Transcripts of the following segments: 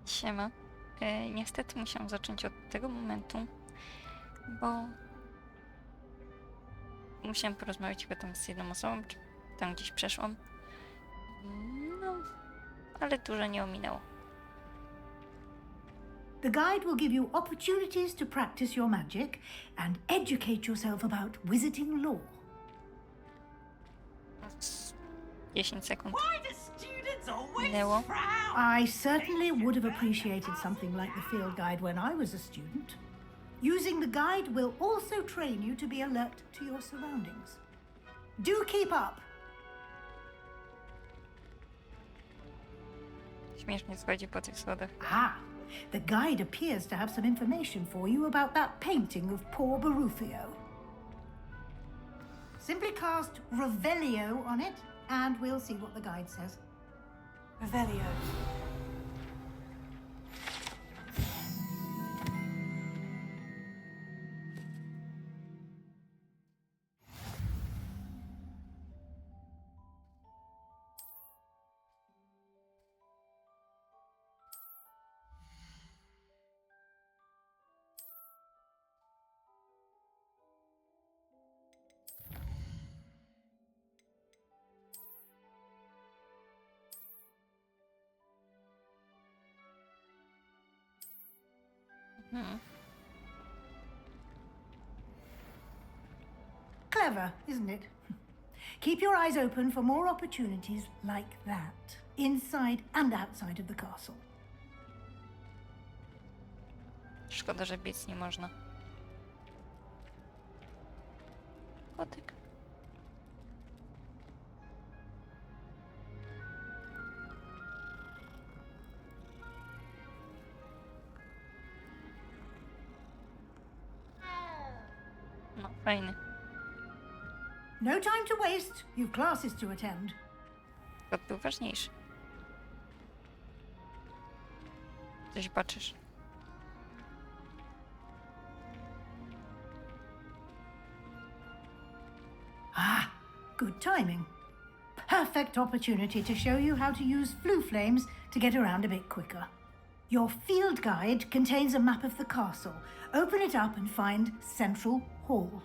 Siema. Niestety musiałam zacząć od tego momentu, bo musiałam porozmawiać chyba tam z jedną osobą, czy tam gdzieś przeszłam. No, ale dużo nie ominęło. The guide will give you opportunities to practice your magic and educate yourself about wizarding lore. 10 sekund Why do students always minęło. frown? I certainly would have appreciated something like the field guide when I was a student. Using the guide will also train you to be alert to your surroundings. Do keep up! Śmiesznie schodzi po tych schodach. The guide appears to have some information for you about that painting of poor Barufio. Simply cast Revelio on it, and we'll see what the guide says. Revelio. Clever, isn't it? Keep your eyes open for more opportunities like that, inside and outside of the castle. Szkoda, że biec nie można. Kotek. No, fajny. No time to waste. You've classes to attend. Kot był ważniejszy. Coś patrzysz. Good timing. Perfect opportunity to show you how to use flue flames to get around a bit quicker. Your field guide contains a map of the castle. Open it up and find Central Hall.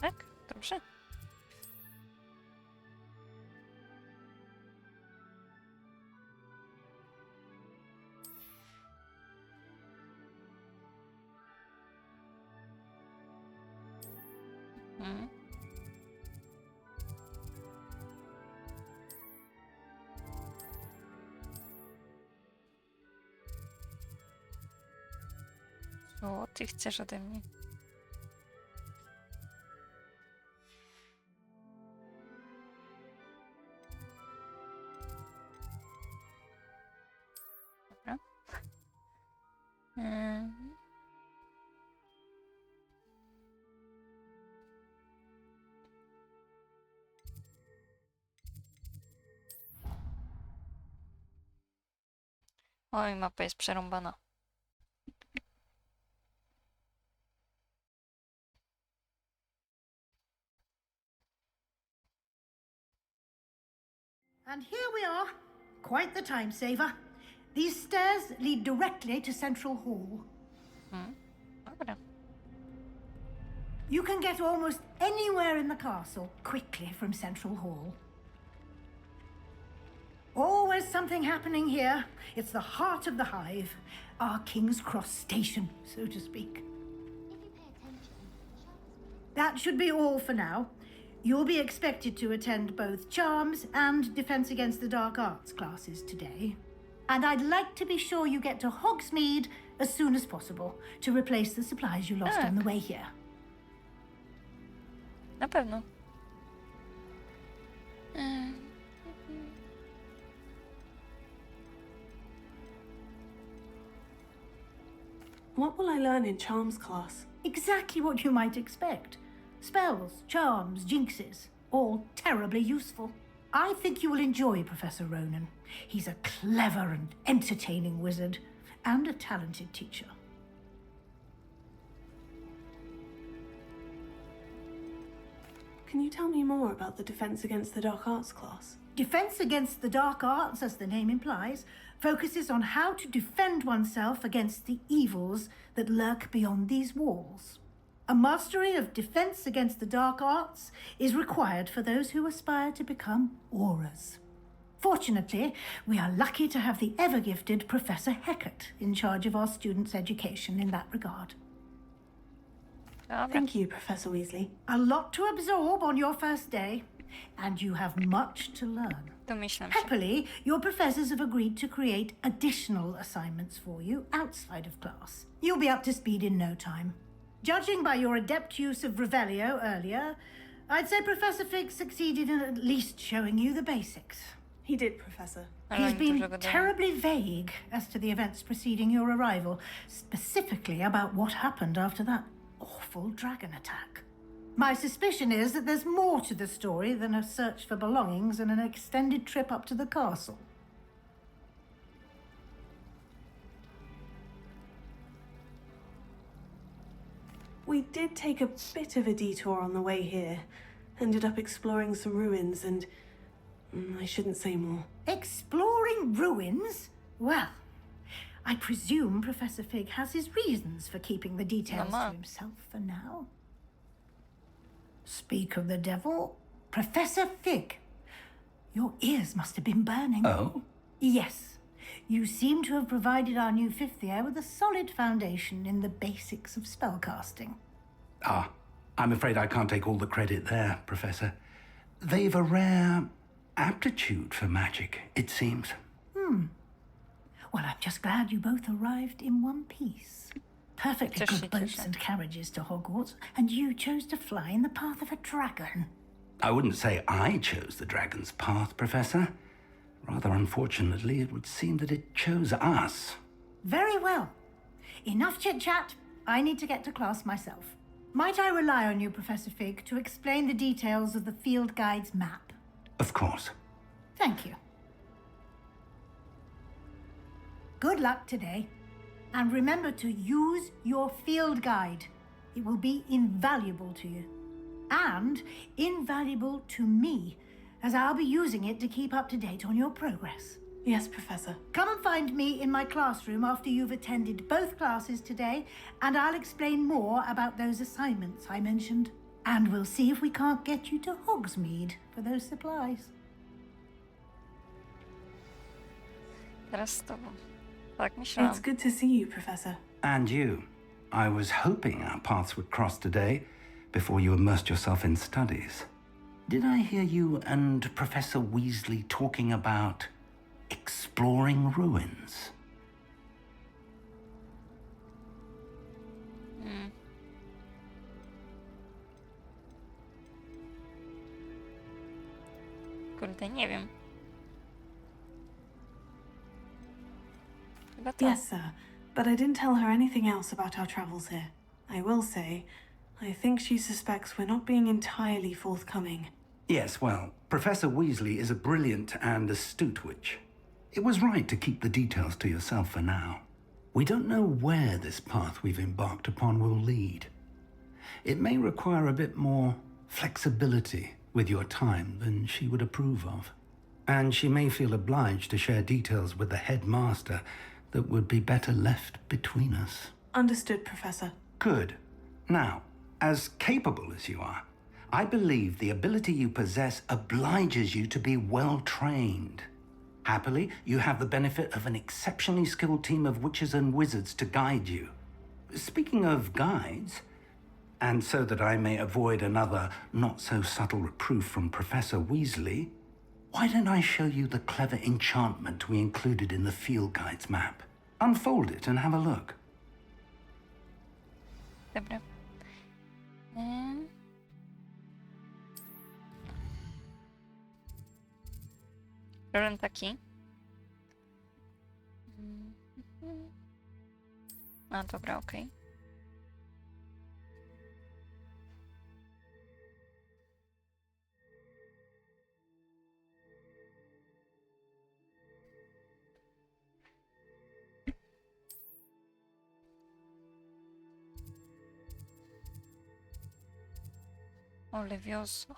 Tak? Dobrze. Co ty chcesz ode mnie? Dobra. Oj, mapa jest przerąbana. And here we are. Quite the time saver. These stairs lead directly to Central Hall. Dobra. You can get almost anywhere in the castle quickly from Central Hall. Always something happening here. It's the heart of the hive, our King's Cross station, so to speak. That should be all for now. You'll be expected to attend both Charms and Defense Against the Dark Arts classes today. And I'd like to be sure you get to Hogsmeade as soon as possible to replace the supplies you lost on the way here. Na pewno. What will I learn in Charms class? Exactly what you might expect. Spells, charms, jinxes, all terribly useful. I think you will enjoy Professor Ronan. He's a clever and entertaining wizard, and a talented teacher. Can you tell me more about the Defense Against the Dark Arts class? Defense Against the Dark Arts, as the name implies, focuses on how to defend oneself against the evils that lurk beyond these walls. A mastery of Defense Against the Dark Arts is required for those who aspire to become auras. Fortunately, we are lucky to have the ever-gifted Professor Heckert in charge of our students' education in that regard. Dobra. Thank you, Professor Weasley. A lot to absorb on your first day, and you have much to learn. Domyślam się. Happily, your professors have agreed to create additional assignments for you outside of class. You'll be up to speed in no time. Judging by your adept use of Revelio earlier, I'd say Professor Fig succeeded in at least showing you the basics. He did, Professor. Ale He's oni been dużo gadają. terribly vague as to the events preceding your arrival, specifically about what happened after that awful dragon attack. My suspicion is that there's more to the story than a search for belongings and an extended trip up to the castle. We did take a bit of a detour on the way here. Ended up exploring some ruins and... I shouldn't say more. Exploring ruins? Well, I presume Professor Fig has his reasons for keeping the details Mama. to himself for now. Speak of the devil, Professor Fig. Your ears must have been burning. Oh? Yes. You seem to have provided our new fifth year with a solid foundation in the basics of spellcasting. Ah, I'm afraid I can't take all the credit there, Professor. They've a rare aptitude for magic, it seems. Well, I'm just glad you both arrived in one piece. Perfectly Cieszę good się, boats cieszę. and carriages to Hogwarts, and you chose to fly in the path of a dragon. I wouldn't say I chose the dragon's path, Professor. Rather unfortunately, it would seem that it chose us. Very well. Enough chit-chat. I need to get to class myself. Might I rely on you, Professor Fig, to explain the details of the field guide's map? Of course. Thank you. Good luck today. And remember to use your field guide. It will be invaluable to you. And invaluable to me, as I'll be using it to keep up to date on your progress. Yes, Professor. Come and find me in my classroom after you've attended both classes today, and I'll explain more about those assignments I mentioned. And we'll see if we can't get you to Hogsmeade for those supplies. Teraz z tobą. Tak myślałam. It's good to see you, Professor. And you. I was hoping our paths would cross today before you immersed yourself in studies. Did I hear you and Professor Weasley talking about exploring ruins? Kurde, nie wiem. Chyba to. Yes, sir. But I didn't tell her anything else about our travels here. I will say, I think she suspects we're not being entirely forthcoming. Yes, well, Professor Weasley is a brilliant and astute witch. It was right to keep the details to yourself for now. We don't know where this path we've embarked upon will lead. It may require a bit more flexibility with your time than she would approve of. And she may feel obliged to share details with the headmaster that would be better left between us. Understood, Professor. Good. Now, as capable as you are, I believe the ability you possess obliges you to be well trained. Happily, you have the benefit of an exceptionally skilled team of witches and wizards to guide you. Speaking of guides, and so that I may avoid another not-so-subtle reproof from Professor Weasley, why don't I show you the clever enchantment we included in the field guide's map? Unfold it and have a look. Dobra. Problem taki. A, dobra, okej. O, Levioso.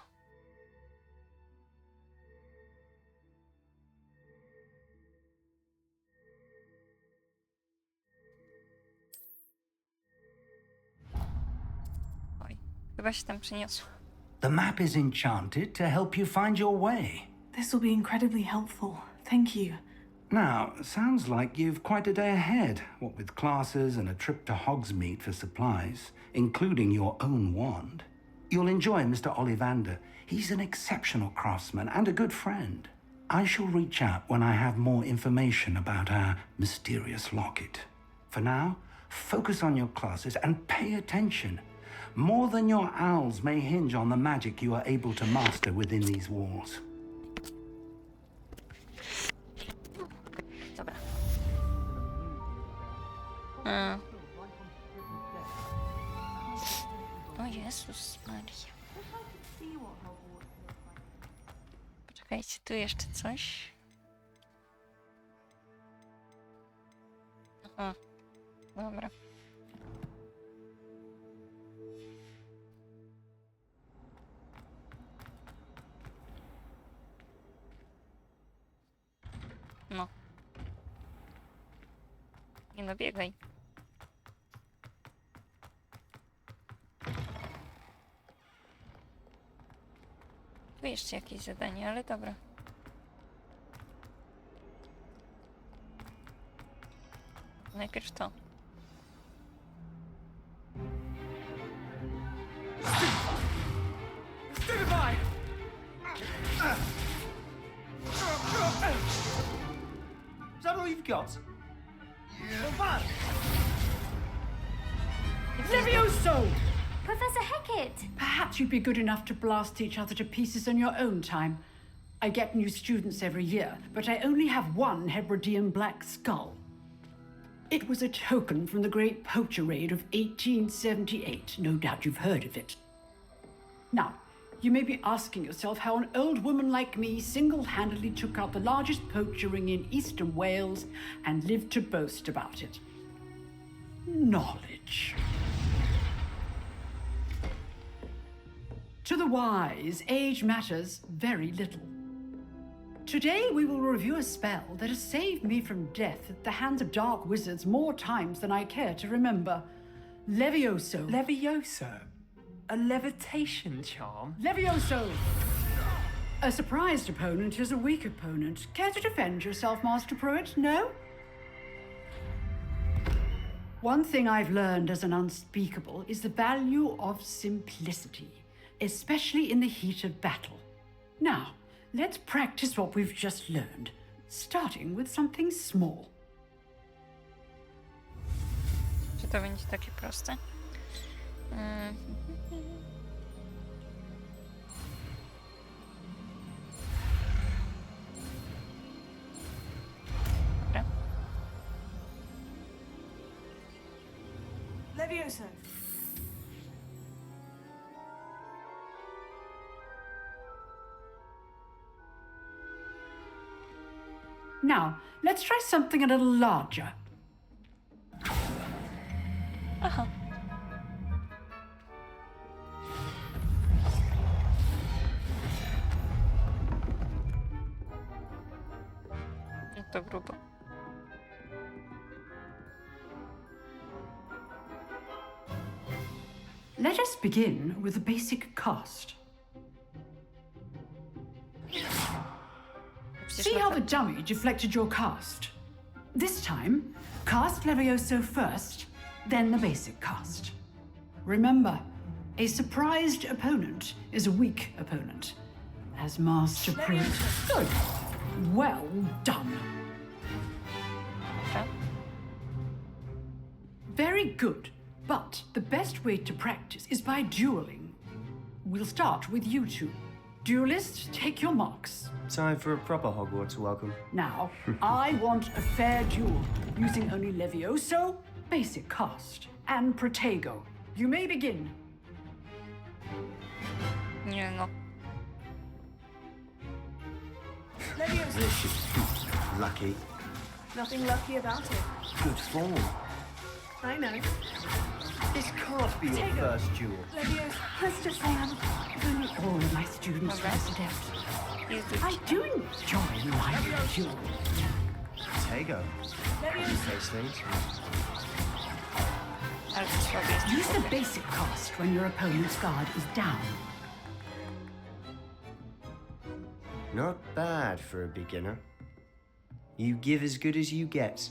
Oj, chyba się tam przeniosło. The map is enchanted to help you find your way. This will be incredibly helpful. Thank you. Now, sounds like you've quite a day ahead, what with classes and a trip to Hogsmeade for supplies, including your own wand. You'll enjoy Mr. Ollivander. He's an exceptional craftsman and a good friend. I shall reach out when I have more information about our mysterious locket. For now, focus on your classes and pay attention. More than your owls may hinge on the magic you are able to master within these walls. Dobra. O Jezus Maria. Poczekajcie, tu jeszcze coś. Aha. Dobra. No. Nie no, biegaj. Tu jeszcze jakieś zadanie, ale dobra. Najpierw to. Is that all you've got? Not bad. Levioso! Professor Hecat! Perhaps you'd be good enough to blast each other to pieces in your own time. I get new students every year, but I only have one Hebridean black skull. It was a token from the Great Poacher Raid of 1878. No doubt you've heard of it. Now, you may be asking yourself how an old woman like me single-handedly took out the largest poacher ring in eastern Wales and lived to boast about it. Knowledge. To the wise, age matters very little. Today we will review a spell that has saved me from death at the hands of dark wizards more times than I care to remember. Levioso. Levioso? A levitation charm? Levioso! A surprised opponent is a weak opponent. Care to defend yourself, Master Pruitt? No? One thing I've learned as an unspeakable is the value of simplicity, especially in the heat of battle. Now, let's practice what we've just learned, starting with something small. Czy to będzie takie proste? Dobra. Levioso. Now, let's try something a little larger. Aha. No to grubo. Let us begin with the basic cast. Przecież See na how to- the dummy deflected your cast? This time, cast Levioso first, then the basic cast. Remember, a surprised opponent is a weak opponent. As Master Pruitt. Good. Well done. Dobra. Very good. But the best way to practice is by dueling. We'll start with you two. Duelists, take your marks. Time for a proper Hogwarts welcome. Now, I want a fair duel, using only Levioso, basic cast, and Protego. You may begin. Nie no. Lucky. Nothing lucky about it. Good form. I know. This can't be your first duel. Let's just say I'm Only all of my students are adept. He's the I do enjoy my duel. Tego. You face things. ale to słaby jest. Use the basic cost when your opponent's guard is down. Not bad for a beginner. You give as good as you get.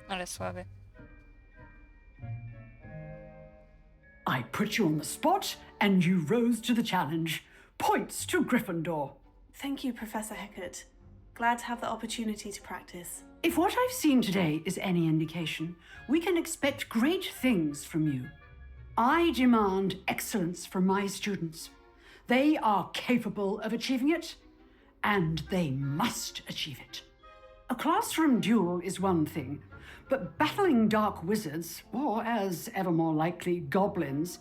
Ale słaby. I put you on the spot, and you rose to the challenge. Points to Gryffindor. Thank you, Professor Hecat. Glad to have the opportunity to practice. If what I've seen today is any indication, we can expect great things from you. I demand excellence from my students. They are capable of achieving it, and they must achieve it. A classroom duel is one thing, but battling dark wizards, or as ever more likely, goblins,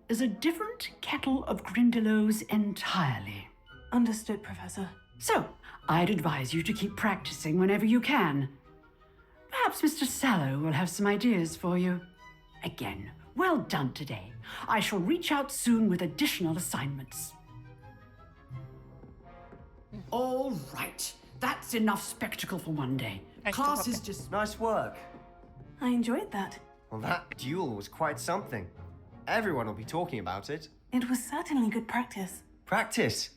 is a different kettle of Grindylows entirely. Understood, Professor. So, I'd advise you to keep practicing whenever you can. Perhaps Mr. Sallow will have some ideas for you. Again, well done today. I shall reach out soon with additional assignments. All right. That's enough spectacle for one day. Nice Class to is have just... Nice work. I enjoyed that. Well, that duel was quite something. Everyone will be talking about it. It was certainly good practice. Practice.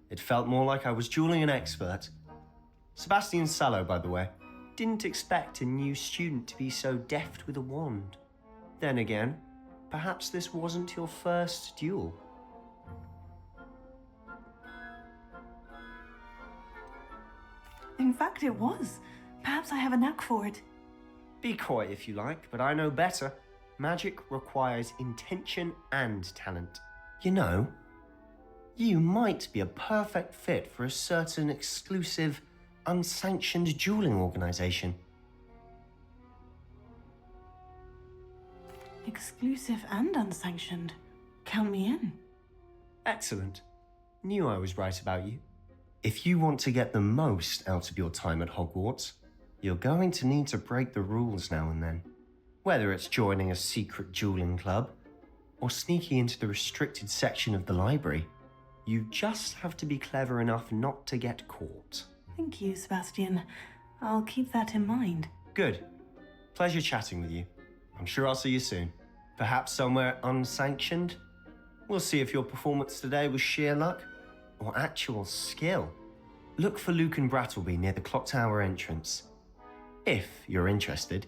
It felt more like I was dueling an expert. Sebastian Sallow, by the way, didn't expect a new student to be so deft with a wand. Then again, perhaps this wasn't your first duel. In fact, it was. Perhaps I have a knack for it. Be coy if you like, but I know better. Magic requires intention and talent. You know, you might be a perfect fit for a certain exclusive, unsanctioned dueling organization. Exclusive and unsanctioned. Count me in. Excellent. Knew I was right about you. If you want to get the most out of your time at Hogwarts, you're going to need to break the rules now and then. Whether it's joining a secret dueling club or sneaking into the restricted section of the library, you just have to be clever enough not to get caught. Thank you, Sebastian. I'll keep that in mind. Good. Pleasure chatting with you. I'm sure I'll see you soon. Perhaps somewhere unsanctioned? We'll see if your performance today was sheer luck or actual skill. Look for Luke and Brattleby near the clock tower entrance, if you're interested.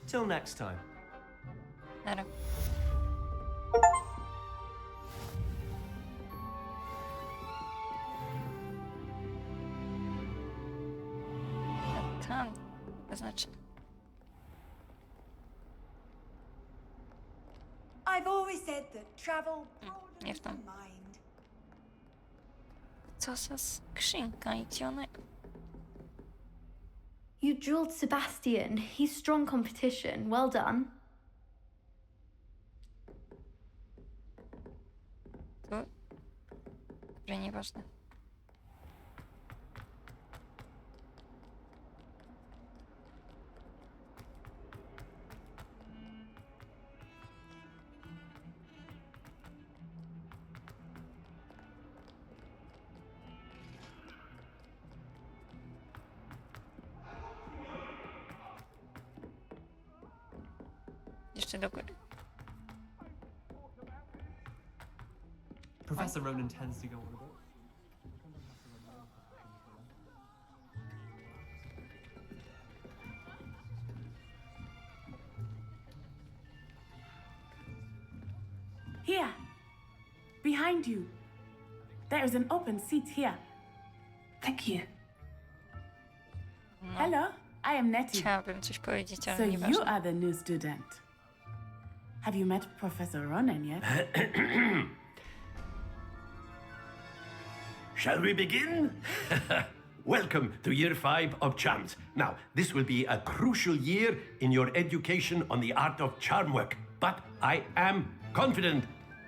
Till next time. Nara. Tam, to znaczy... I've always said that travel nie w broadens the tam. mind. Co za skrzynka idiony? You drilled Sebastian. He's strong competition. Well done. Tu? Że nieważne. Jeszcze do góry. Professor Ronan tends to go on a bit. Here, behind you. There is an open seat here. Thank you. Hello, I am Nettie. Chciałabym coś powiedzieć, ale So you nieważne. are the new student. Have you met Professor Ronan yet? Shall we begin? Welcome to Year 5 of Charms. Now, this will be a crucial year in your education on the art of charm work, but I am confident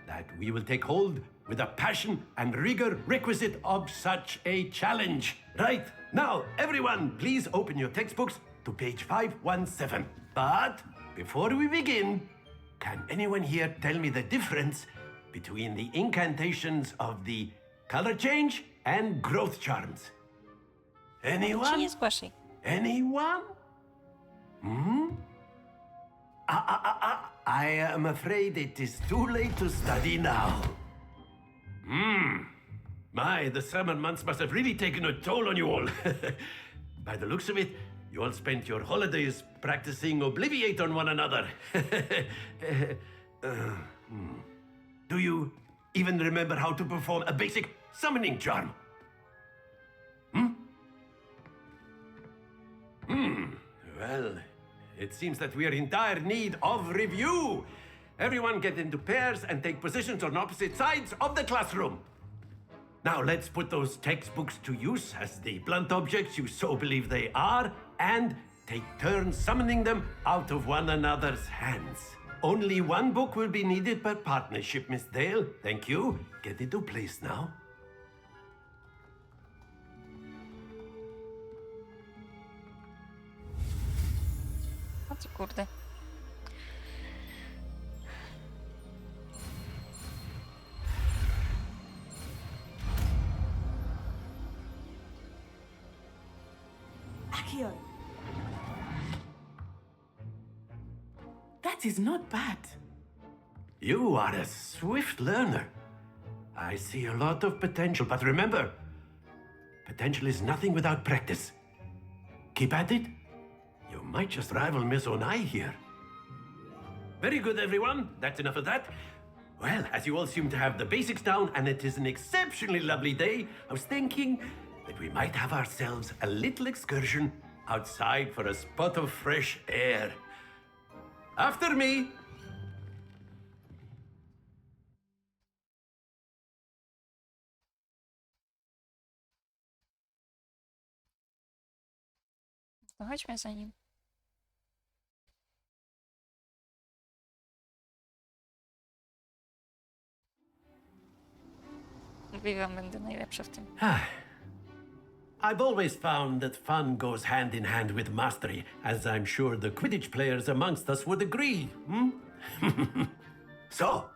that we will take hold with the passion and rigor requisite of such a challenge. Right, now, everyone, please open your textbooks to page 517. But before we begin, can anyone here tell me the difference between the incantations of the color change and growth charms? Czy Anyone? nie zgłaszaj? Anyone? I am afraid it is too late to study now. My, the summer months must have really taken a toll on you all. By the looks of it, you all spent your holidays practicing Obliviate on one another. Do you even remember how to perform a basic summoning charm? Well, it seems that we are in dire need of review. Everyone get into pairs and take positions on opposite sides of the classroom. Now let's put those textbooks to use as the blunt objects you so believe they are, and take turns summoning them out of one another's hands. Only one book will be needed per partnership, Miss Dale. Thank you. Get into place now. O co kurde. Accio. That is not bad. You are a swift learner. I see a lot of potential, but remember, potential is nothing without practice. Keep at it. You might just rival Miss Onai here. Very good, everyone. That's enough of that. Well, as you all seem to have the basics down, and it is an exceptionally lovely day, I was thinking that we might have ourselves a little excursion outside for a spot of fresh air. After me. No chodźmy za nim. Mówiłam, będę najlepsza w tym. I've always found that fun goes hand in hand with mastery, as I'm sure the Quidditch players amongst us would agree. So,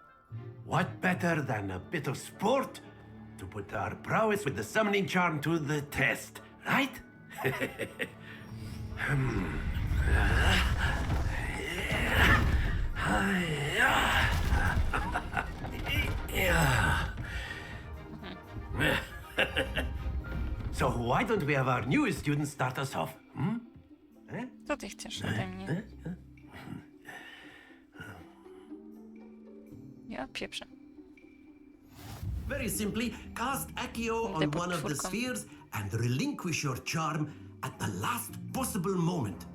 what better than a bit of sport to put our prowess with the summoning charm to the test, right? So why don't we have our newest student start us off? Co ty chcesz ode mnie? Ja pieprzę. Very simply, cast Accio on one of the spheres and relinquish your charm at the last possible moment.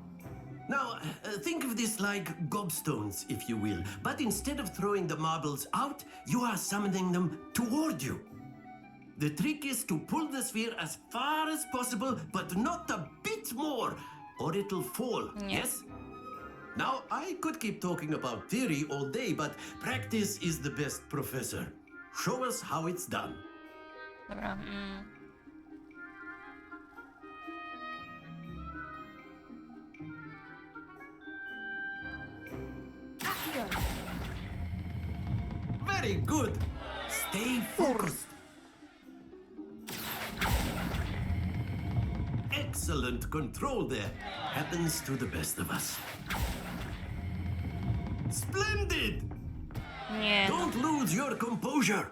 Now, think of this like gobstones, if you will, but instead of throwing the marbles out, you are summoning them toward you. The trick is to pull the sphere as far as possible, but not a bit more, or it'll fall, yes? Now, I could keep talking about theory all day, but practice is the best professor. Show us how it's done. Dobra. Very good. Stay focused. Excellent control there. Happens to the best of us. Splendid! Nie. Don't lose your composure.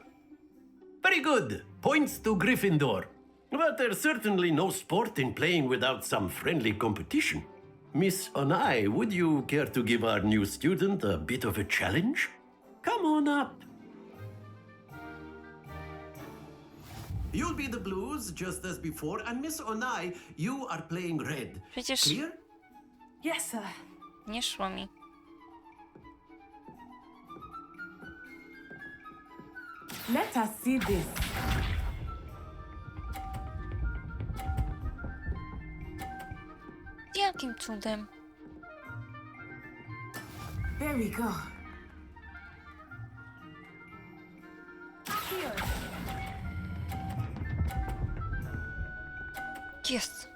Very good. Points to Gryffindor. But there's certainly no sport in playing without some friendly competition. Miss Onai, would you care to give our new student a bit of a challenge? Come on up. You'll be the blues, just as before, and Miss Onai, you are playing red. Przecież Clear? Yes, sir. nie szło mi. Let us see this. Jakim cudem? There we go. Jest!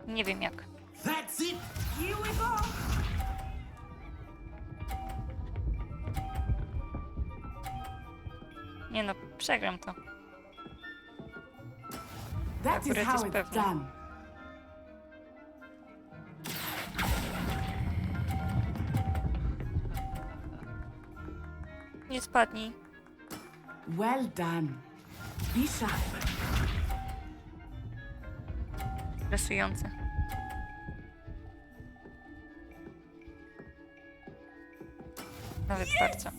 Nie wiem jak. That's it! Here we go! Nie no, przegram to. That is Akurat how jest it's pewne. done. Nie spadnij. Well done. Be sharp. Stresujące. Nawet bardzo.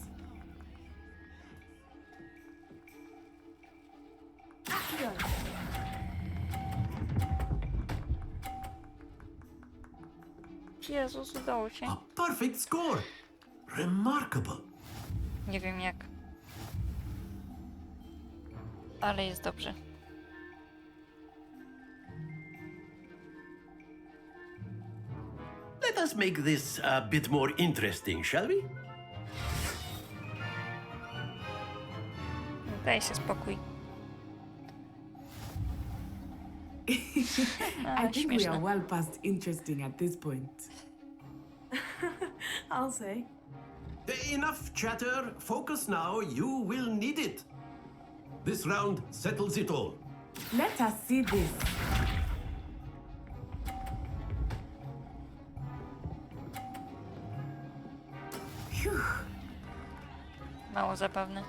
Jezus, udało się. A perfect score! Remarkable! Nie wiem jak. Ale jest dobrze. Let us make this a bit more interesting, shall we? Daj się spokój. I think we śmieszne. are well past interesting at this point. I'll say. Enough chatter. Focus now. You will need it. This round settles it all. Let us see this. Phew. Mało zabawne.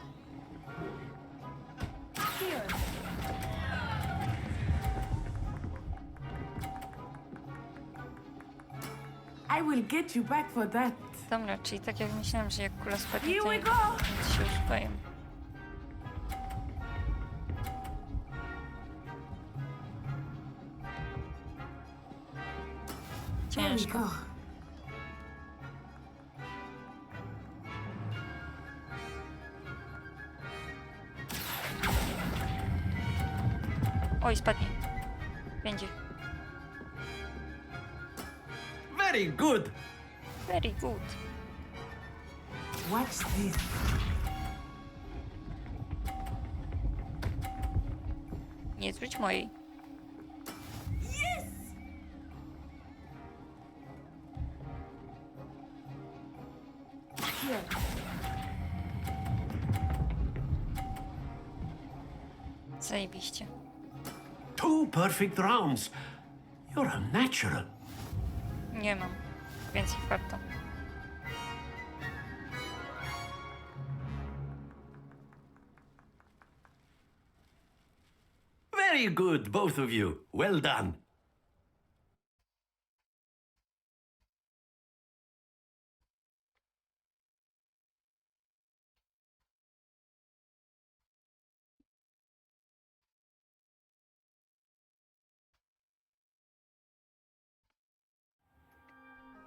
I will get you back for that. Dobra, czyli tak jak myślałam, że jak kula spadnie, Here to we go! nic się już boję. There we Ciężko. go. Oj, spadnie. Będzie. Very good. Very good. Watch this. Nie zwróć mojej. Here. Zajebiście. 2 perfect rounds. You're a natural. Nie mam. Więcej warto. Very good, both of you. Well done.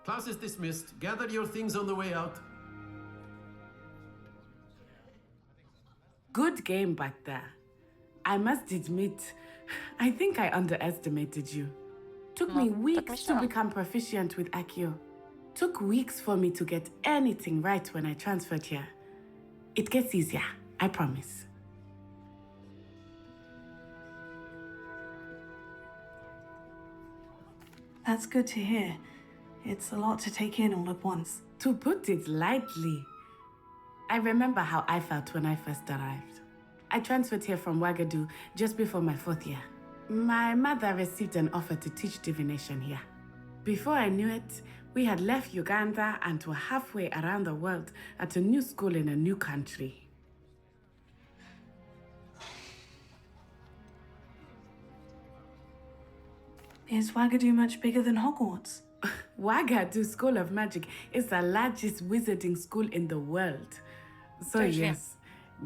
Class is dismissed. Gather your things on the way out. Good game back there. I must admit, I think I underestimated you. Took me tak weeks to myślałam. become proficient with Accio. Took weeks for me to get anything right when I transferred here. It gets easier, I promise. That's good to hear. It's a lot to take in all at once. To put it lightly, I remember how I felt when I first arrived. I transferred here from Ouagadougou just before my 4th year. My mother received an offer to teach divination here. Before I knew it, we had left Uganda and were halfway around the world at a new school in a new country. Is Ouagadougou much bigger than Hogwarts? Ouagadougou School of Magic is the largest wizarding school in the world. So Dobrze. yes,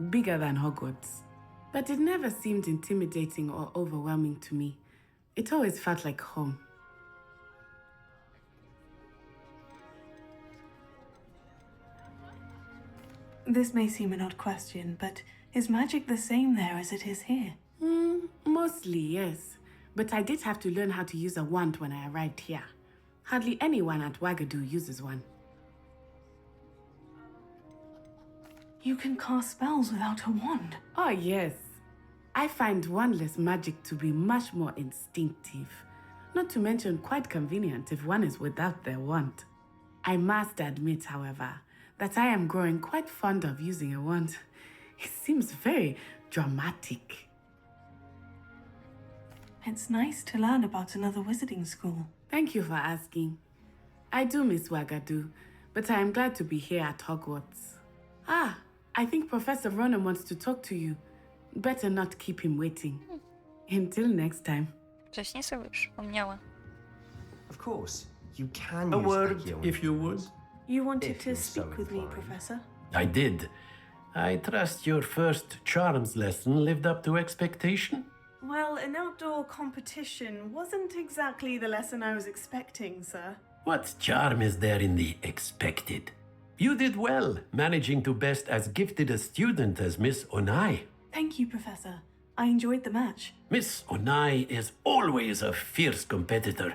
bigger than Hogwarts. But it never seemed intimidating or overwhelming to me. It always felt like home. This may seem an odd question, but is magic the same there as it is here? Mostly, yes. But I did have to learn how to use a wand when I arrived here. Hardly anyone at Ouagadougou uses one. You can cast spells without a wand. Oh, yes. I find wandless magic to be much more instinctive, not to mention quite convenient if one is without their wand. I must admit, however, that I am growing quite fond of using a wand. It seems very dramatic. It's nice to learn about another wizarding school. Thank you for asking. I do miss Wagadu, but I am glad to be here at Hogwarts. Ah, I think Professor Ronan wants to talk to you. Better not keep him waiting. Until next time. Wcześniej sobie już przypomniała. Of course, you can A use word, Accio if you would. You wanted If to you're so speak with me, inclined. Professor? I did. I trust your first charms lesson lived up to expectation? Well, an outdoor competition wasn't exactly the lesson I was expecting, sir. What charm is there in the expected? You did well, managing to best as gifted a student as Miss Onai. Thank you, Professor. I enjoyed the match. Miss Onai is always a fierce competitor,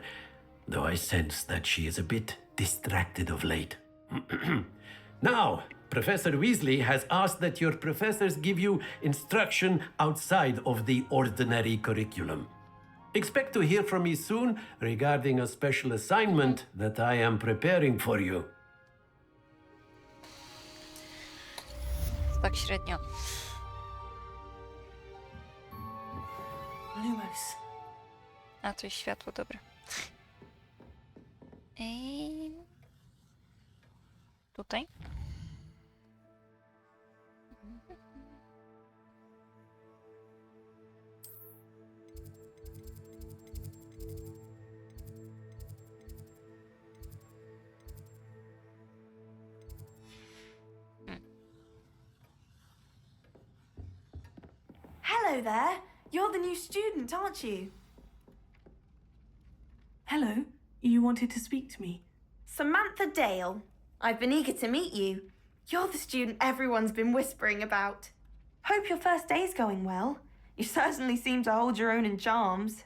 though I sense that she is a bit distracted of late. Now, Professor Weasley has asked that your professors give you instruction outside of the ordinary curriculum. Expect to hear from me soon regarding a special assignment that I am preparing for you. Tak średnio. Lumos. A, to jest światło, dobra. I... Tutaj? Hello there. You're the new student, aren't you? Hello. You wanted to speak to me? Samantha Dale. I've been eager to meet you. You're the student everyone's been whispering about. Hope your first day's going well. You certainly seem to hold your own in charms.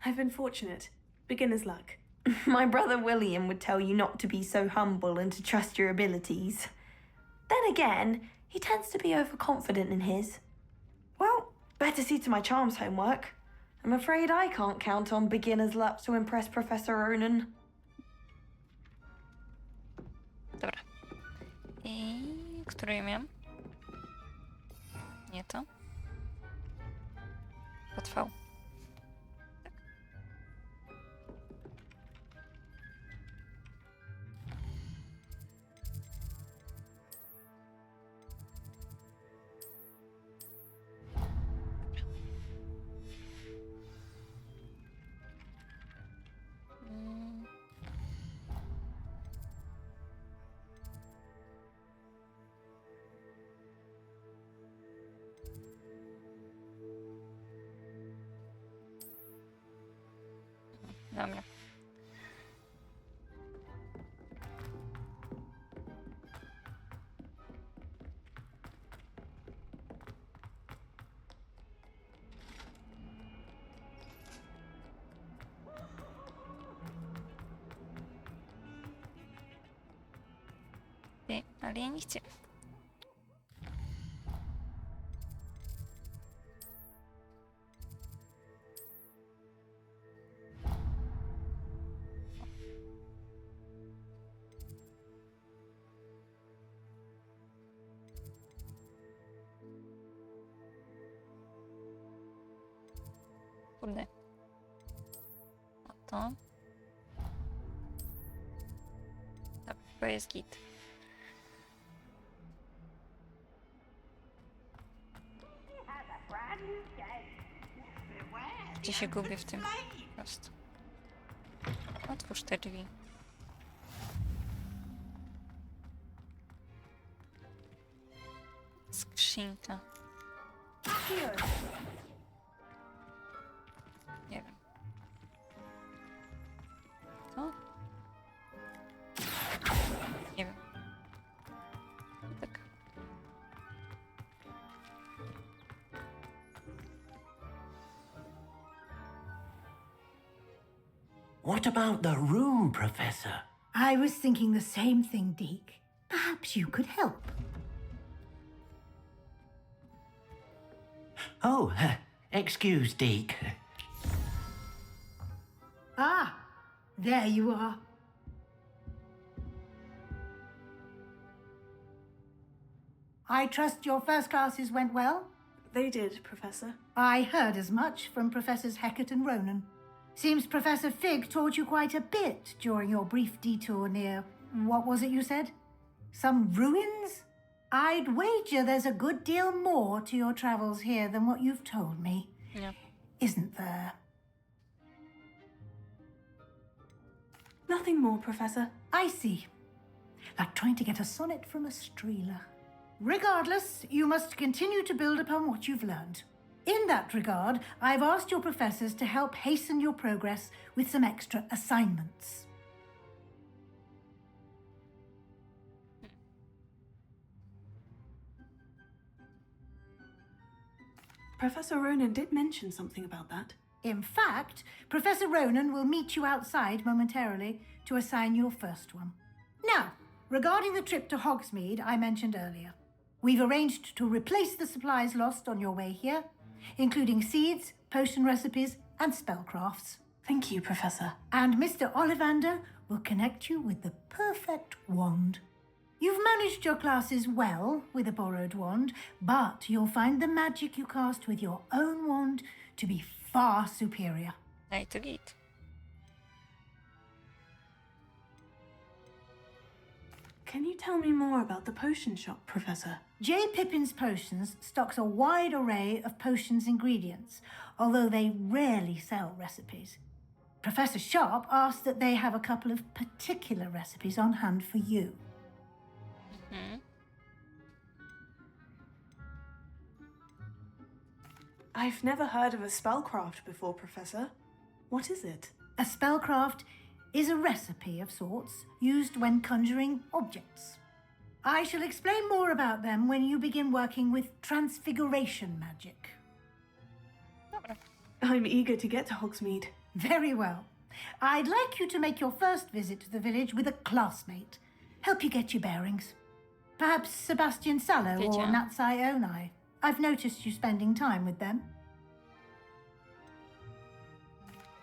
I've been fortunate. Beginner's luck. My brother William would tell you not to be so humble and to trust your abilities. Then again, he tends to be overconfident in his. Well, better see to my charms homework. I'm afraid I can't count on beginner's luck to impress Professor Ronan. Dobra. I... Które ja miałam? Nie to. Potrwał. Dobra. Ale ja nie chcę. Kurde. O to. To jest git. Gdzie się gubię w tym po prostu. Otwórz te drzwi. Skrzynka. Nie wiem. Co? Nie wiem. Tak. What about the room, Professor? I was thinking the same thing, Deke. Perhaps you could help. Oh, excuse, Deke. Ah, there you are. I trust your first classes went well? They did, Professor. I heard as much from Professors Hecat and Ronan. Seems Professor Fig taught you quite a bit during your brief detour near... what was it you said? Some ruins? I'd wager there's a good deal more to your travels here than what you've told me. Yeah. Isn't there? Nothing more, Professor. I see. Like trying to get a sonnet from a streeler. Regardless, you must continue to build upon what you've learned. In that regard, I've asked your professors to help hasten your progress with some extra assignments. Professor Ronan did mention something about that. In fact, Professor Ronan will meet you outside momentarily to assign your first one. Now, regarding the trip to Hogsmeade I mentioned earlier, we've arranged to replace the supplies lost on your way here, including seeds, potion recipes, and spellcrafts. Thank you, Professor. And Mr. Ollivander will connect you with the perfect wand. You've managed your classes well with a borrowed wand, but you'll find the magic you cast with your own wand to be far superior. I took it. Can you tell me more about the potion shop, Professor? J. Pippin's Potions stocks a wide array of potions ingredients, although they rarely sell recipes. Professor Sharp asked that they have a couple of particular recipes on hand for you. I've never heard of a spellcraft before, Professor. What is it? A spellcraft is a recipe of sorts used when conjuring objects. I shall explain more about them when you begin working with transfiguration magic. I'm eager to get to Hogsmeade. Very well. I'd like you to make your first visit to the village with a classmate. Help you get your bearings. Perhaps Sebastian Sallow or Widziałam. Natsai Onai. I've noticed you spending time with them.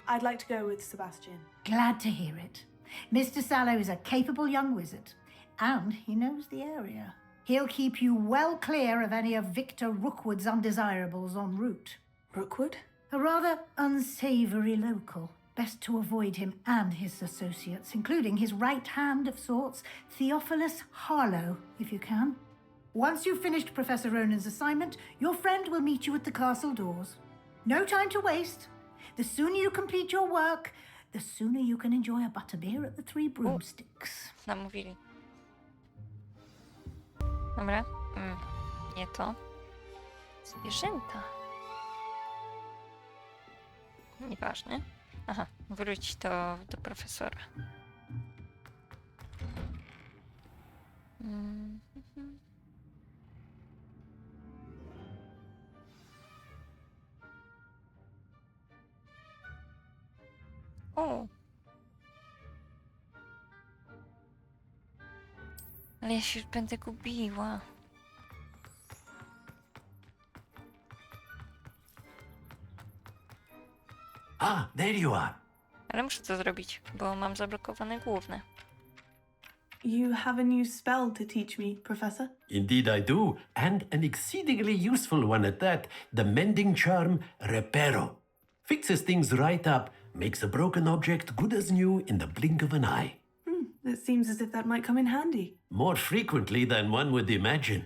I'd like to go with Sebastian. Glad to hear it. Mr. Sallow is a capable young wizard, and he knows the area. He'll keep you well clear of any of Victor Rookwood's undesirables en route. Rookwood? A rather unsavoury local. Best to avoid him and his associates, including his right hand of sorts, Theophilus Harlow, if you can. Once you've finished Professor Ronan's assignment, your friend will meet you at the castle doors. No time to waste. The sooner you complete your work, the sooner you can enjoy a butterbeer at the Three Broomsticks. Namówili. Dobra. Nie to. Zwierzęta. Nieważne. Aha, wróć do profesora. O! Ale ja się już będę gubiła. Ah, there you are. Ale muszę to zrobić, bo mam zablokowane główne. You have a new spell to teach me, Professor? Indeed I do, and an exceedingly useful one at that. The mending charm Reparo. Fixes things right up, makes a broken object good as new in the blink of an eye. It seems as if that might come in handy. More frequently than one would imagine.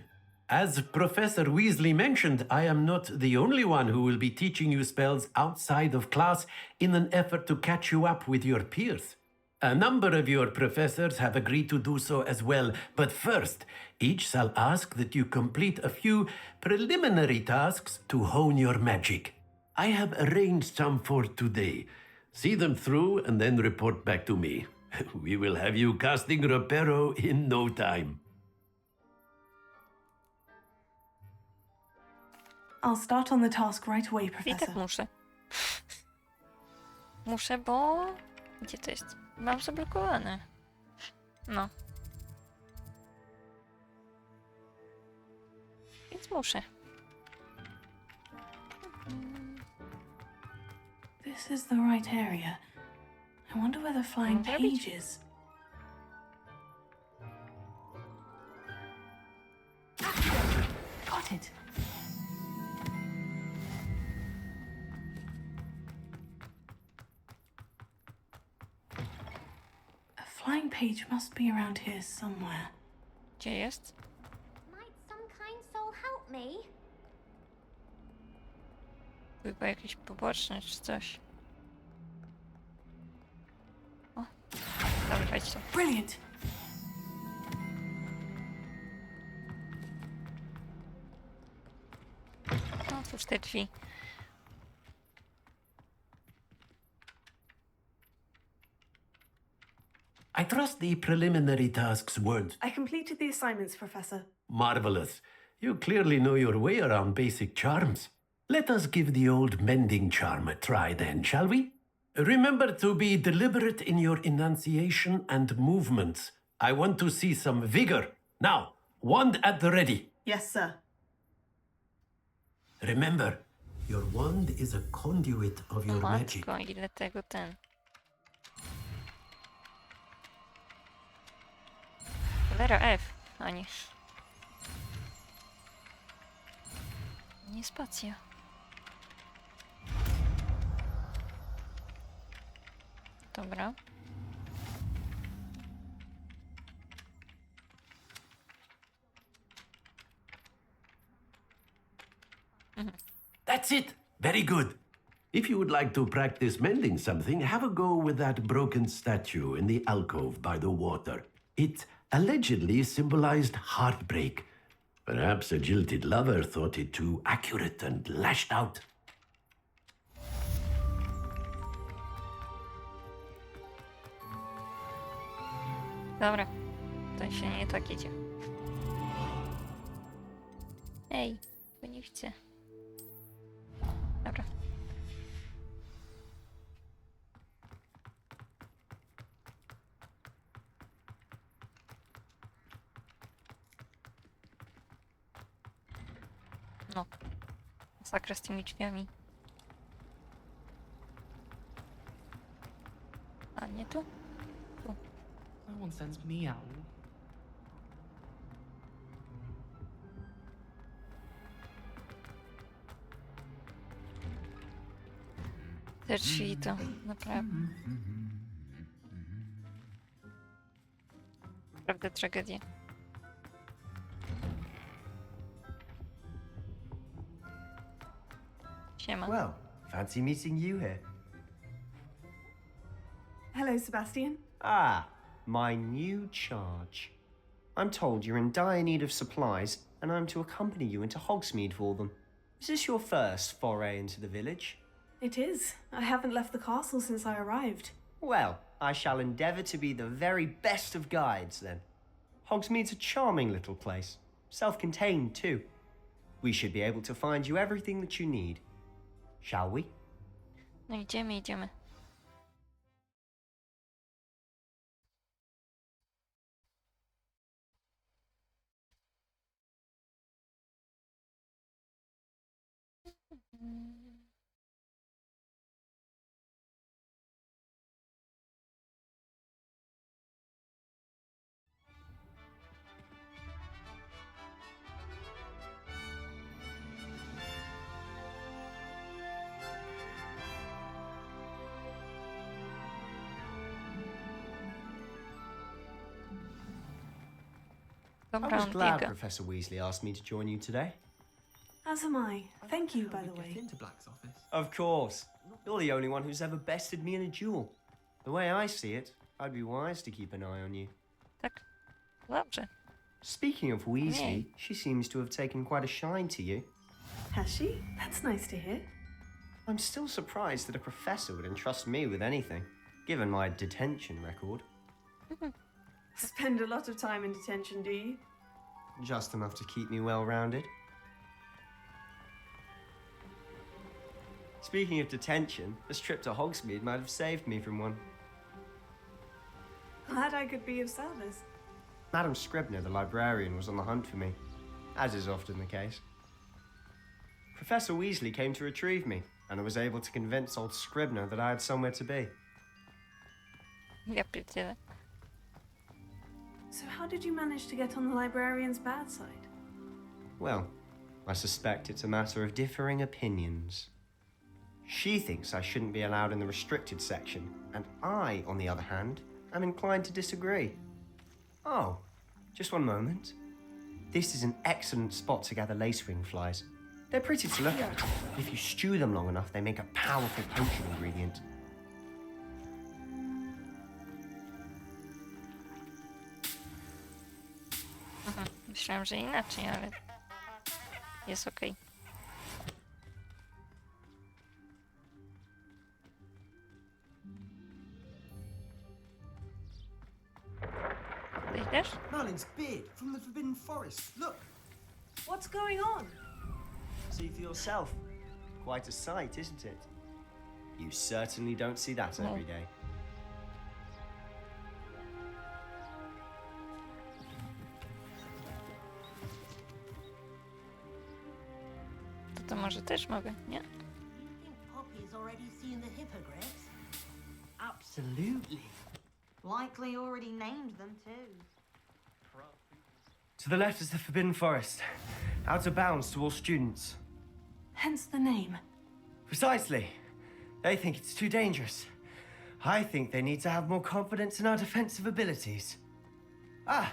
As Professor Weasley mentioned, I am not the only one who will be teaching you spells outside of class in an effort to catch you up with your peers. A number of your professors have agreed to do so as well, but first, each shall ask that you complete a few preliminary tasks to hone your magic. I have arranged some for today. See them through and then report back to me. We will have you casting Reparo in no time. I'll start on the task right away, I Professor. tak muszę. Muszę, bo... Gdzie to jest? Mam zablokowane. No. Więc muszę. This is the right area. I wonder where the flying page is. Got it. A flying page must be around here somewhere. Gdzie jest? Might some kind soul help me? Chyba jakiś poboczny czy coś. O, dobra, wejdź tu. Brilliant. Otwórz te drzwi. I trust the preliminary tasks weren't I completed the assignments, Professor. marvelous. You clearly know your way around basic charms. Let us give the old mending charm a try then, shall we? Remember to be deliberate in your enunciation and movements. I want to see some vigor. Now, wand at the ready. Yes, sir. Remember, your wand is a conduit of your magic. Matko, ile tego ten. Cholera F, a nie. Nie spacja. Dobra. That's it. Very good. If you would like to practice mending something, have a go with that broken statue in the alcove by the water. It allegedly symbolized heartbreak. Perhaps a jilted lover thought it too accurate and lashed out. Dobra. To się nie tak idzie. Ej, bo nie chcę. Dobra. No. Masakra z tymi drzwiami. A nie tu? Tu. No one sends me out. Te drzwi to naprawdę. Naprawdę tragedia. Siema. Well, fancy meeting you here. Hello, Sebastian. Ah, my new charge. I'm told you're in dire need of supplies, and I'm to accompany you into Hogsmeade for them. Is this your first foray into the village? It is. I haven't left the castle since I arrived. Well, I shall endeavour to be the very best of guides, then. Hogsmeade's a charming little place, self-contained too. We should be able to find you everything that you need. Shall we? No idziemy, idziemy. I Dobra, was on glad biega. Professor Weasley asked me to join you today. As am I. Thank you, by the way. Into Black's office. Of course. You're the only one who's ever bested me in a duel. The way I see it, I'd be wise to keep an eye on you. Tak? Dobrze. Speaking of Weasley, she seems to have taken quite a shine to you. Has she? That's nice to hear. I'm still surprised that a professor would entrust me with anything, given my detention record. Spend a lot of time in detention, do you? Just enough to keep me well-rounded. Speaking of detention, this trip to Hogsmeade might have saved me from one. Glad I could be of service. Madam Scribner, the librarian, was on the hunt for me, as is often the case. Professor Weasley came to retrieve me, and I was able to convince old Scribner that I had somewhere to be. Ja pierdzielę. So how did you manage to get on the librarian's bad side? Well, I suspect it's a matter of differing opinions. She thinks I shouldn't be allowed in the restricted section, and I, on the other hand, am inclined to disagree. Oh, just one moment. This is an excellent spot to gather lacewing flies. They're pretty to look at. If you stew them long enough, they make a powerful potion ingredient. Myślałam, że inaczej, ale jest okej. Idziesz? Merlin's beard from the Forbidden Forest. Look. What's going on? See for yourself. Quite a sight, isn't it? You certainly don't see that every day. To może też mogę, nie? You think Poppy's already seen the hippogriffs? Absolutely. Likely already named them too. To the left is the Forbidden Forest, out of bounds to all students. Hence the name. Precisely. They think it's too dangerous. I think they need to have more confidence in our defensive abilities. Ah,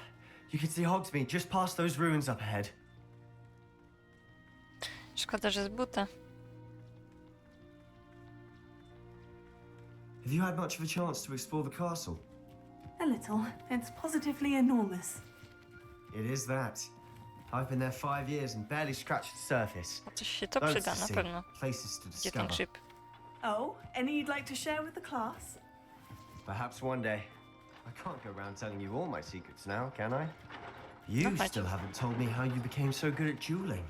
you can see Hogsmeade just past those ruins up ahead. Szkoda, że z buta. Have you had much of a chance to explore the castle? A little. It's positively enormous. It is that. I've been there 5 years and barely scratched the surface. Coś się to Loads przyda to na see, pewno. places to Gdzie ten discover. grzyb? Oh, any you'd like to share with the class? Perhaps one day. I can't go around telling you all my secrets now, can I? You Dawaj. still haven't told me how you became so good at dueling.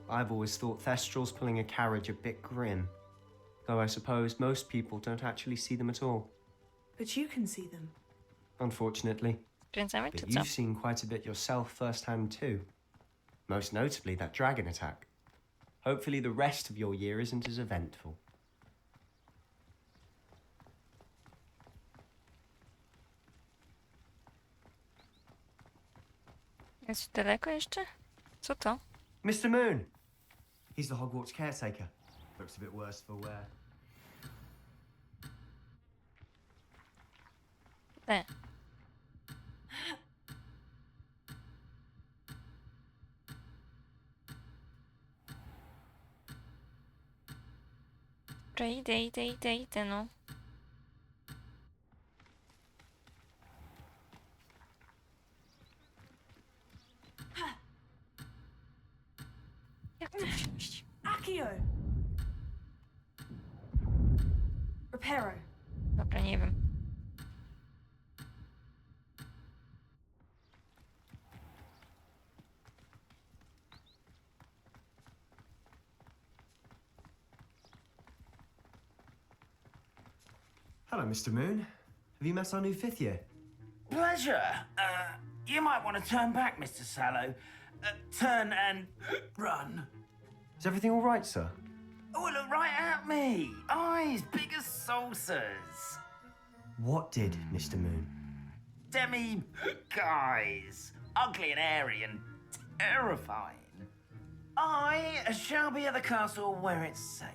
I've always thought Thestrals pulling a carriage a bit grim. Though I suppose most people don't actually see them at all. But you can see them. Unfortunately. Kręcamy czy But co? you've seen quite a bit yourself firsthand too. Most notably that dragon attack. Hopefully the rest of your year isn't as eventful. Jest daleko jeszcze? Co to? Mr. Moon! He's the Hogwarts caretaker. Looks a bit worse for wear. E. Dobra, idę, no. Jak to wziąć? Accio! Reparo. Dobra, nie wiem. Hello, Mr. Moon. Have you met our new 5th year? Pleasure. You might want to turn back, Mr. Sallow. Turn and run. Is everything all right, sir? Oh, look right at me. Eyes big as saucers. What did, Mr. Moon? Demi guys. Ugly and airy and terrifying. I shall be at the castle where it's safe.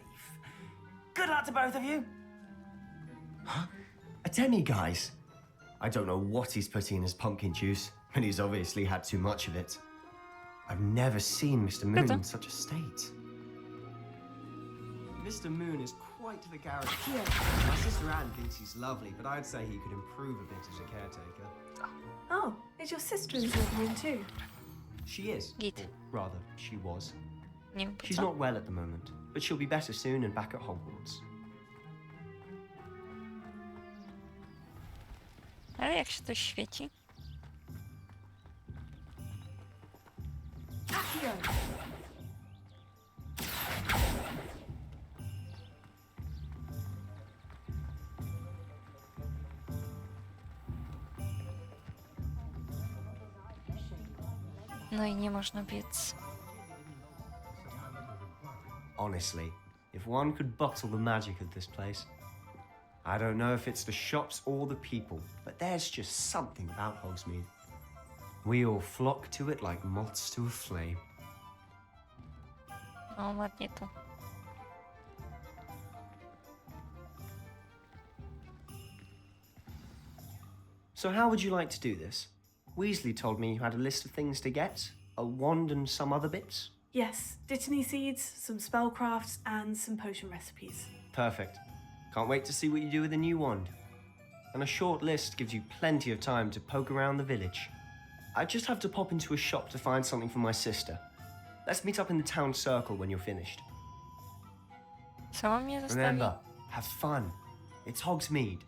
Good luck to both of you. Huh? A demi-guise? I don't know what he's putting in his pumpkin juice, but he's obviously had too much of it. I've never seen Mr. Moon in such a state. Mr. Moon is quite the character. My sister Anne thinks he's lovely, but I'd say he could improve a bit as a caretaker. Oh, is your sister in Slytherin too? She is. Git. Or rather, she was. Nie wiem po She's co. not well at the moment, but she'll be better soon and back at Hogwarts. Ale jak się to świeci? Accio! No i nie można biec. Honestly, if one could bottle the magic of this place. I don't know if it's the shops or the people, but there's just something about Hogsmeade. We all flock to it like moths to a flame. No ładnie tu. So how would you like to do this? Weasley told me you had a list of things to get, a wand and some other bits. Yes, Dittany seeds, some spellcrafts, and some potion recipes. Perfect. Can't wait to see what you do with the new wand. And a short list gives you plenty of time to poke around the village. I just have to pop into a shop to find something for my sister. Let's meet up in the town circle when you're finished. Sama mnie zostawi. Remember, have fun. It's Hogsmeade.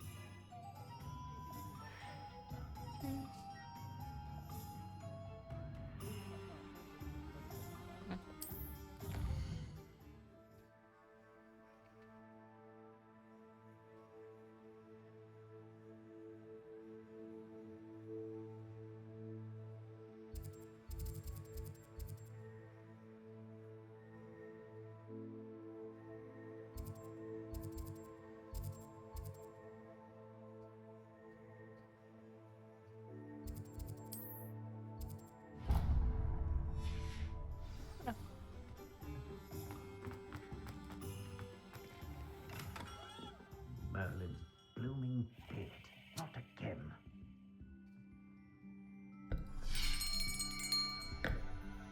Merlin's blooming beard. Not again.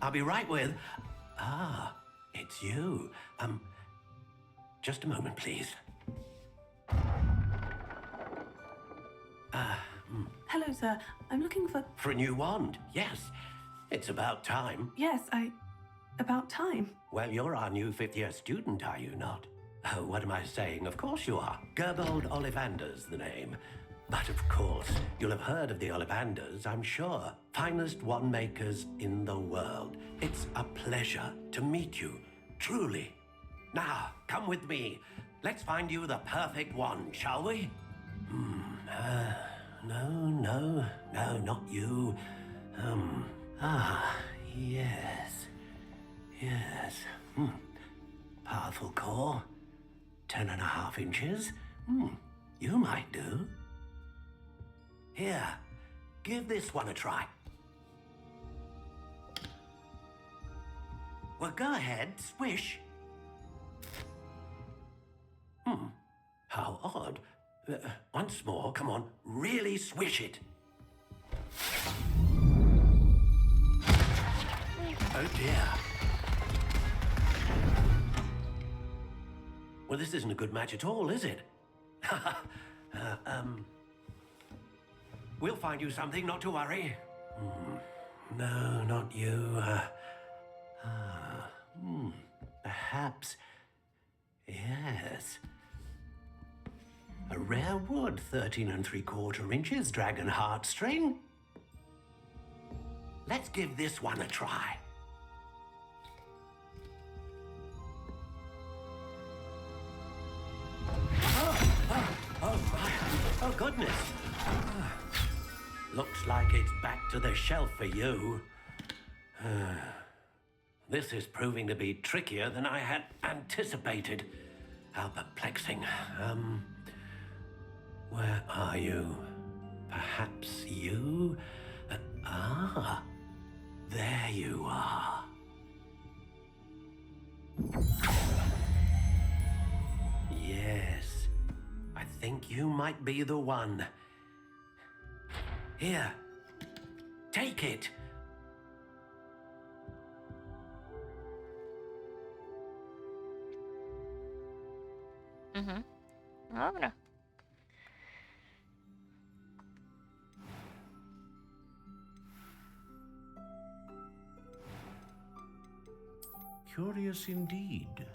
I'll be right with... Ah, it's you. Just a moment, please. Hello, sir. I'm looking for... For a new wand, yes. It's about time. Yes, about time. Well, you're our new fifth-year student, are you not? Oh, what am I saying? Of course you are. Gerbold Ollivander's the name. But of course, you'll have heard of the Ollivanders, I'm sure. Finest wand makers in the world. It's a pleasure to meet you, truly. Now, come with me. Let's find you the perfect wand, shall we? No, not you. Yes. Powerful core. 10.5 inches. You might do. Here, give this one a try. Well, go ahead, swish. How odd. Once more, come on, really swish it. Oh dear. Well, this isn't a good match at all, is it? We'll find you something, not to worry. No, not you. Perhaps. Yes. A rare wood, 13 3/4 inches, dragon heartstring. Let's give this one a try. Oh, goodness. Looks like it's back to the shelf for you. This is proving to be trickier than I had anticipated. How perplexing. Where are you? Perhaps you? There you are. Yes, I think you might be the one. Here, take it. Dobra. Curious indeed.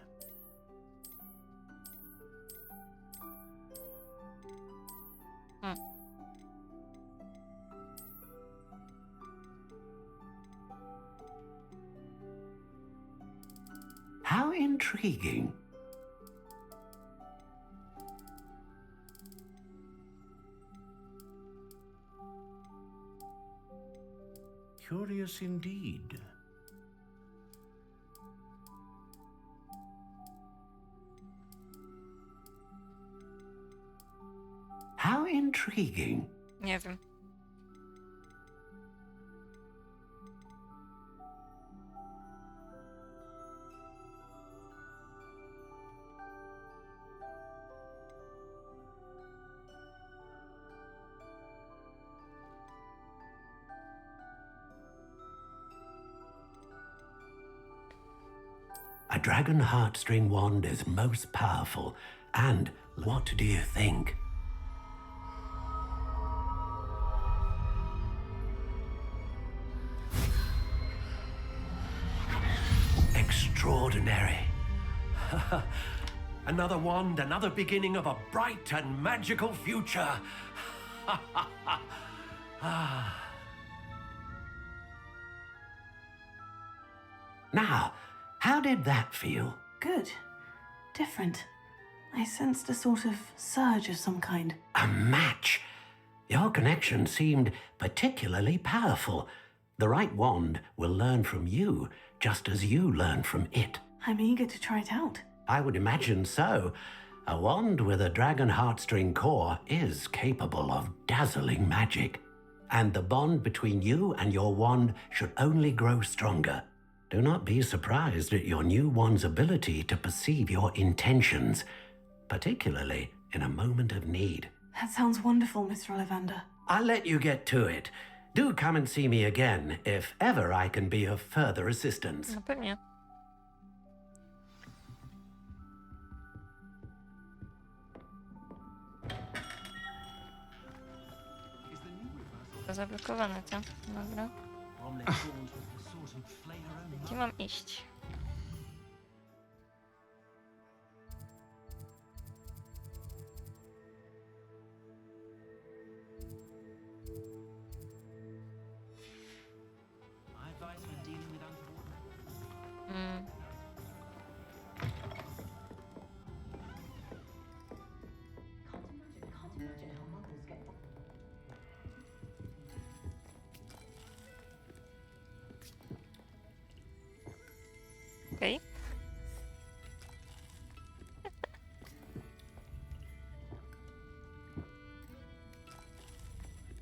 How intriguing. Curious indeed. How intriguing. Nie wiem. A dragon heartstring wand is most powerful. And what do you think? Extraordinary. Another wand, another beginning of a bright and magical future. Now, how did that feel? Good. Different. I sensed a sort of surge of some kind. A match. Your connection seemed particularly powerful. The right wand will learn from you, just as you learn from it. I'm eager to try it out. I would imagine so. A wand with a dragon heartstring core is capable of dazzling magic. And the bond between you and your wand should only grow stronger. Do not be surprised at your new wand's ability to perceive your intentions, particularly in a moment of need. That sounds wonderful, Mr. Ollivander. I'll let you get to it. Do come and see me again if ever I can be of further assistance. No pewnie. To zablokowane, co? Dobra. Gdzie mam iść? Okej.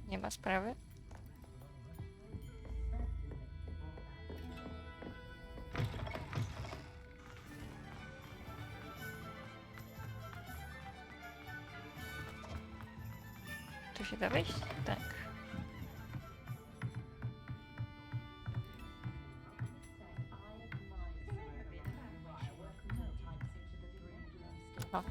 Nie ma sprawy. Tu się da wejść? Tak. O.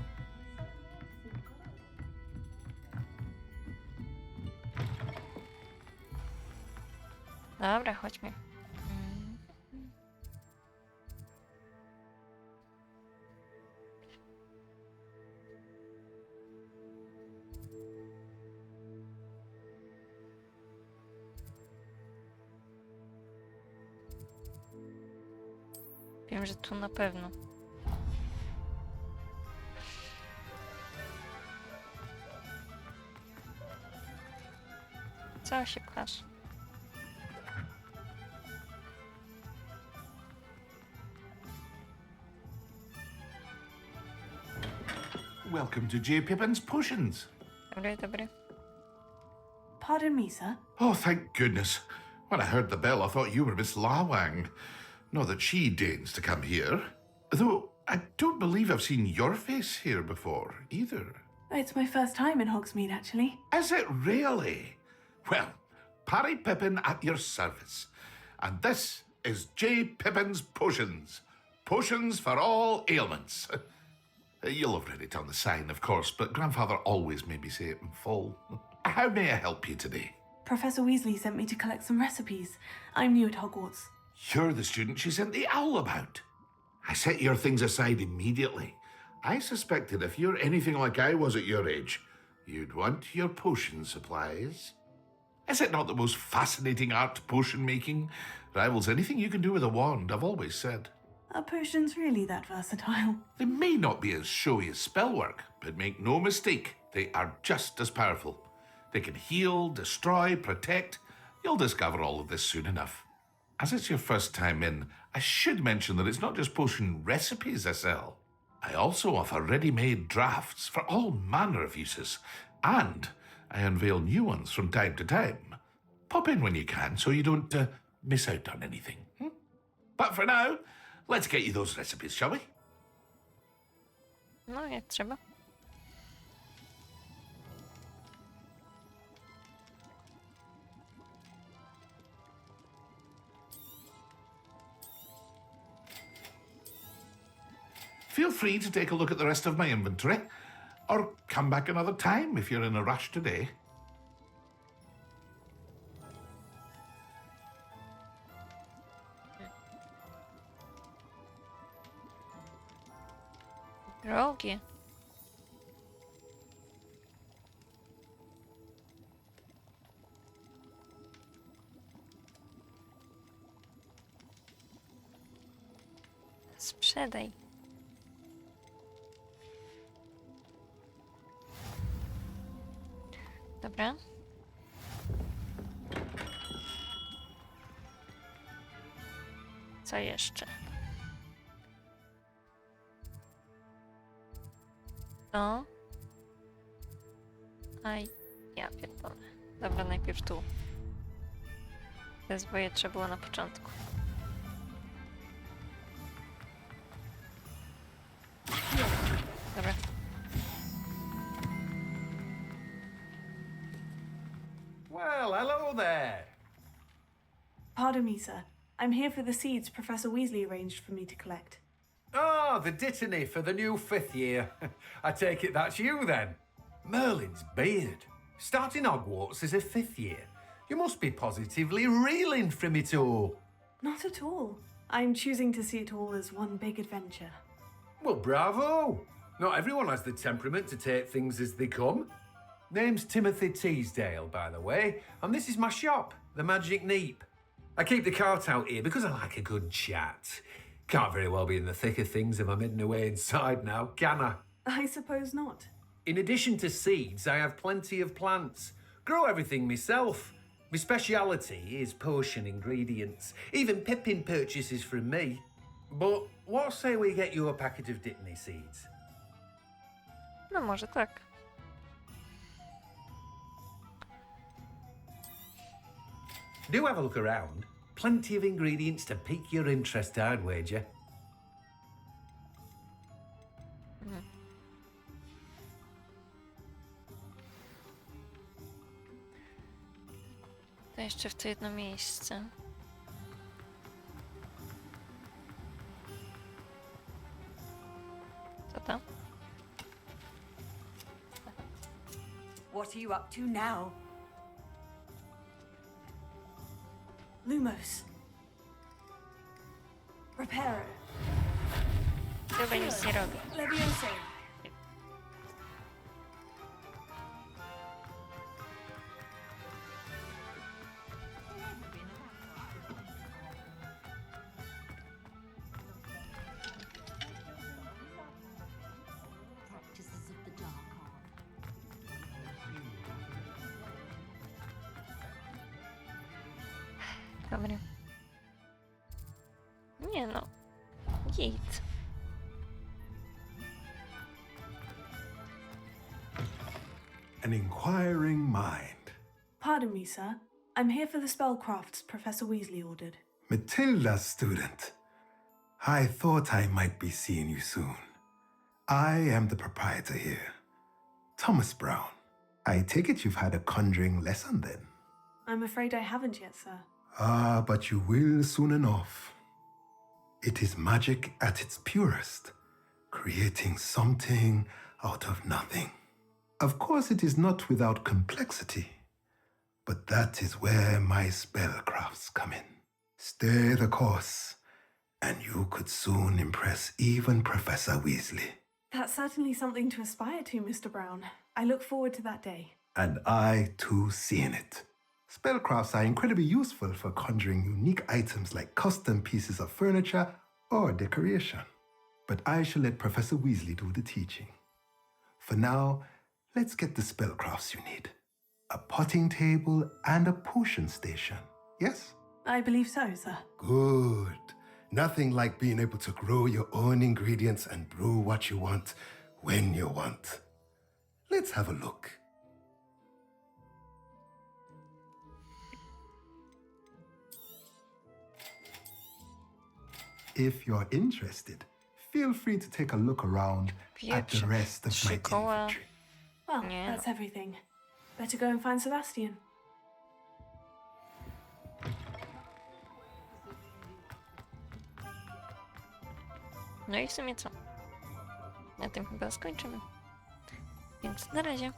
Dobra, chodźmy. Wiem, że tu na pewno. Co się pchasz? Welcome to J. Pippin's Potions. Dobry, dobry. Pardon me, sir. Oh, thank goodness. When I heard the bell, I thought you were Miss Lawang. Not that she deigns to come here. Though I don't believe I've seen your face here before, either. It's my first time in Hogsmeade, actually. Is it really? Well, Parry Pippin at your service. And this is J. Pippin's Potions. Potions for all ailments. You'll have read it on the sign, of course, but Grandfather always made me say it in full. How may I help you today? Professor Weasley sent me to collect some recipes. I'm new at Hogwarts. You're the student she sent the owl about. I set your things aside immediately. I suspected if you're anything like I was at your age, you'd want your potion supplies. Is it not the most fascinating art, potion making? Rivals anything you can do with a wand, I've always said. Are potions really that versatile? They may not be as showy as spellwork, but make no mistake, they are just as powerful. They can heal, destroy, protect. You'll discover all of this soon enough. As it's your first time in, I should mention that it's not just potion recipes I sell. I also offer ready-made drafts for all manner of uses, and I unveil new ones from time to time. Pop in when you can so you don't miss out on anything. But for now, let's get you those recipes, shall we? No, nie trzeba. Feel free to take a look at the rest of my inventory, or come back another time if you're in a rush today. Drogie. Sprzedaj. Dobra. Co jeszcze? To. Aj, ja pierdolę. Dobra, najpierw tu. Te zboje trzeba było na początku. Dobra. Well, hello there. Pardon me, sir. I'm here for the seeds Professor Weasley arranged for me to collect. Oh, the dittany for the new 5th year. I take it that's you then. Merlin's beard. Starting Hogwarts as a 5th year. You must be positively reeling from it all. Not at all. I'm choosing to see it all as one big adventure. Well, bravo. Not everyone has the temperament to take things as they come. Name's Timothy Teasdale, by the way, and this is my shop, the Magic Neep. I keep the cart out here because I like a good chat. Can't very well be in the thick of things if I'm hidden away inside now, can I? I suppose not. In addition to seeds, I have plenty of plants. Grow everything myself. My speciality is potion ingredients. Even Pippin purchases from me. But what say we get you a packet of Dittany seeds? No może tak. Do have a look around. Plenty of ingredients to pique your interest, I'd wager. To jeszcze w to jedno miejsce. Co tam? What are you up to now? Lumos. Reparo. Chyba nic nie robi. Levioso. Practices of the dark art. Dobra. Nie no. Git. An inquiring mind. Pardon me, sir. I'm here for the spellcrafts Professor Weasley ordered. Matilda's student. I thought I might be seeing you soon. I am the proprietor here, Thomas Brown. I take it you've had a conjuring lesson then? I'm afraid I haven't yet, sir. Ah, but you will soon enough. It is magic at its purest, creating something out of nothing. Of course, it is not without complexity, but that is where my spellcrafts come in. Stay the course, and you could soon impress even Professor Weasley. That's certainly something to aspire to, Mr. Brown. I look forward to that day. And I, too, seeing it. Spellcrafts are incredibly useful for conjuring unique items like custom pieces of furniture or decoration. But I shall let Professor Weasley do the teaching. For now, let's get the spellcrafts you need. A potting table and a potion station, yes? I believe so, sir. Good. Nothing like being able to grow your own ingredients and brew what you want when you want. Let's have a look. If you're interested, feel free to take a look around at the rest of my inventory. Well, that's everything. Better go and find Sebastian. No i w sumie co? Na tym chyba skończymy. Więc na razie.